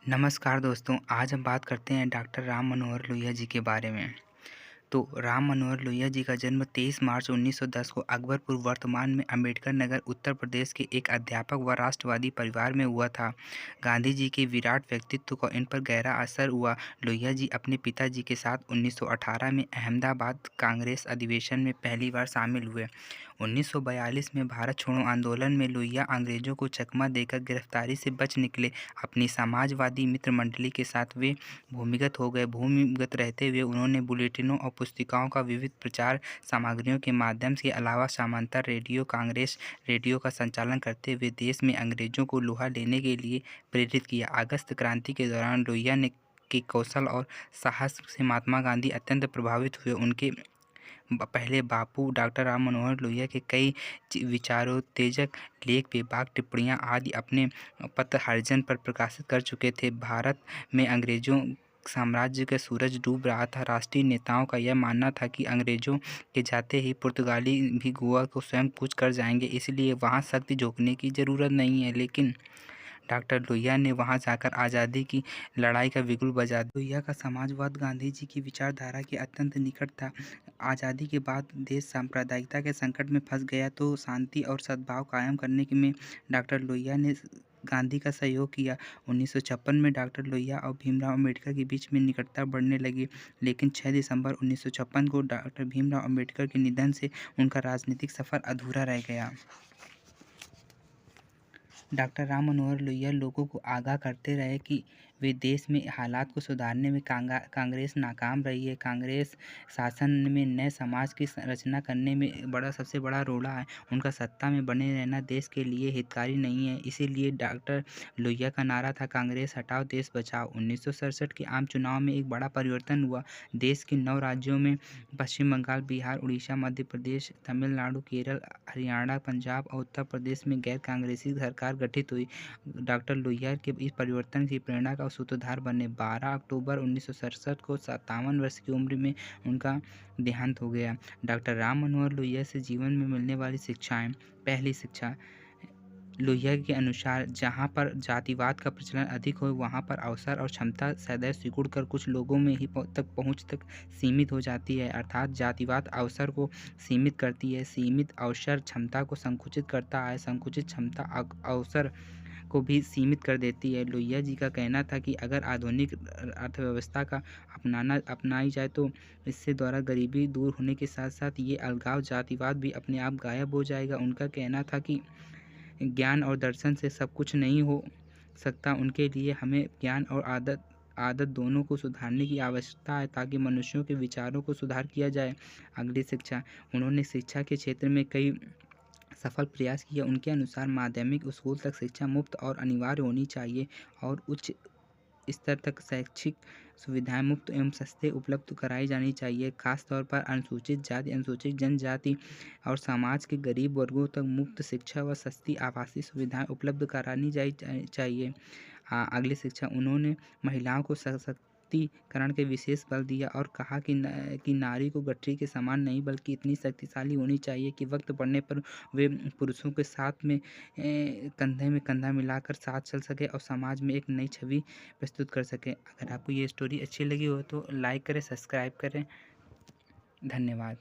नमस्कार दोस्तों, आज हम बात करते हैं डॉक्टर राम मनोहर लोहिया जी के बारे में। तो राम मनोहर लोहिया जी का जन्म 23 मार्च 1910 को अकबरपुर वर्तमान में अम्बेडकर नगर उत्तर प्रदेश के एक अध्यापक व राष्ट्रवादी परिवार में हुआ था। गांधी जी के विराट व्यक्तित्व का इन पर गहरा असर हुआ। लोहिया जी अपने पिताजी के साथ 1918 में अहमदाबाद कांग्रेस अधिवेशन में पहली बार शामिल हुए। 1942 में भारत छोड़ो आंदोलन में लोहिया अंग्रेजों को चकमा देकर गिरफ्तारी से बच निकले। अपनी समाजवादी मित्र मंडली के साथ वे भूमिगत हो गए। भूमिगत रहते हुए उन्होंने बुलेटिनों और पुस्तिकाओं का विविध प्रचार सामग्रियों के माध्यम के अलावा समांतर रेडियो कांग्रेस रेडियो का संचालन करते हुए देश में अंग्रेजों को लोहा लेने के लिए प्रेरित किया। अगस्त क्रांति के दौरान लोहिया ने के कौशल और साहस से महात्मा गांधी अत्यंत प्रभावित हुए। उनके पहले बापू डॉक्टर राम मनोहर लोहिया के कई विचारोत्तेजक लेख, बेबाक टिप्पणियाँ आदि अपने पत्र हरिजन पर प्रकाशित कर चुके थे। भारत में अंग्रेजों साम्राज्य का सूरज डूब रहा था। राष्ट्रीय नेताओं का यह मानना था कि अंग्रेजों के जाते ही पुर्तगाली भी गोवा को स्वयं कूच कर जाएंगे, इसलिए वहाँ सख्त झोंकने की ज़रूरत नहीं है। लेकिन डॉक्टर लोहिया ने वहां जाकर आज़ादी की लड़ाई का बिगुल बजा दिया। लोहिया का समाजवाद गांधी जी की विचारधारा के अत्यंत निकट था। आज़ादी के बाद देश सांप्रदायिकता के संकट में फंस गया तो शांति और सद्भाव कायम करने में डॉक्टर लोहिया ने गांधी का सहयोग किया। 1956 में डॉक्टर लोहिया और भीमराव अम्बेडकर के बीच में निकटता बढ़ने लगी, लेकिन 6 दिसंबर 1956 को डॉक्टर भीमराव अम्बेडकर के निधन से उनका राजनीतिक सफ़र अधूरा रह गया। डॉक्टर राम मनोहर लोहिया लोगों को आगाह करते रहे कि वे देश में हालात को सुधारने में कांग्रेस नाकाम रही है। कांग्रेस शासन में नए समाज की रचना करने में सबसे बड़ा रोड़ा है। उनका सत्ता में बने रहना देश के लिए हितकारी नहीं है। इसीलिए डॉक्टर लोहिया का नारा था, कांग्रेस हटाओ देश बचाओ। 1967 के आम चुनाव में एक बड़ा परिवर्तन हुआ। देश के 9 राज्यों में पश्चिम बंगाल, बिहार, उड़ीसा, मध्य प्रदेश, तमिलनाडु, केरल, हरियाणा, पंजाब और उत्तर प्रदेश में गैर कांग्रेसी सरकार गठित हुई। डॉक्टर लोहिया के इस परिवर्तन की प्रेरणा का सूत्रधार बने। 12 अक्टूबर 1967 को 57 वर्ष की उम्र में उनका देहांत हो गया। डॉक्टर राम मनोहर लोहिया से जीवन में मिलने वाली शिक्षाएं। पहली शिक्षा, लोहिया के अनुसार जहाँ पर जातिवाद का प्रचलन अधिक हो वहाँ पर अवसर और क्षमता सदैव सिकुड़ कर कुछ लोगों में ही पहुँच तक सीमित हो जाती है। अर्थात जातिवाद अवसर को सीमित करती है, सीमित अवसर क्षमता को संकुचित करता है, संकुचित क्षमता अवसर को भी सीमित कर देती है। लोहिया जी का कहना था कि अगर आधुनिक अर्थव्यवस्था का अपनाई जाए तो इससे द्वारा गरीबी दूर होने के साथ साथ ये अलगाव जातिवाद भी अपने आप गायब हो जाएगा। उनका कहना था कि ज्ञान और दर्शन से सब कुछ नहीं हो सकता, उनके लिए हमें ज्ञान और आदत दोनों को सुधारने की आवश्यकता है ताकि मनुष्यों के विचारों को सुधार किया जाए। अगली शिक्षा, उन्होंने शिक्षा के क्षेत्र में कई सफल प्रयास किया। उनके अनुसार माध्यमिक स्कूल तक शिक्षा मुफ्त और अनिवार्य होनी चाहिए और उच्च स्तर तक शैक्षिक सुविधाएं मुफ्त एवं सस्ते उपलब्ध कराई जानी चाहिए। खासतौर पर अनुसूचित जाति, अनुसूचित जनजाति और समाज के गरीब वर्गों तक मुफ्त शिक्षा व सस्ती आवासीय सुविधाएं उपलब्ध करानी चाहिए। अगली शिक्षा, उन्होंने महिलाओं को सशक्तिकरण के विशेष बल दिया और कहा कि नारी को गठरी के समान नहीं बल्कि इतनी शक्तिशाली होनी चाहिए कि वक्त पड़ने पर वे पुरुषों के साथ में कंधे में कंधा मिलाकर साथ चल सके और समाज में एक नई छवि प्रस्तुत कर सके। अगर आपको ये स्टोरी अच्छी लगी हो तो लाइक करें, सब्सक्राइब करें। धन्यवाद।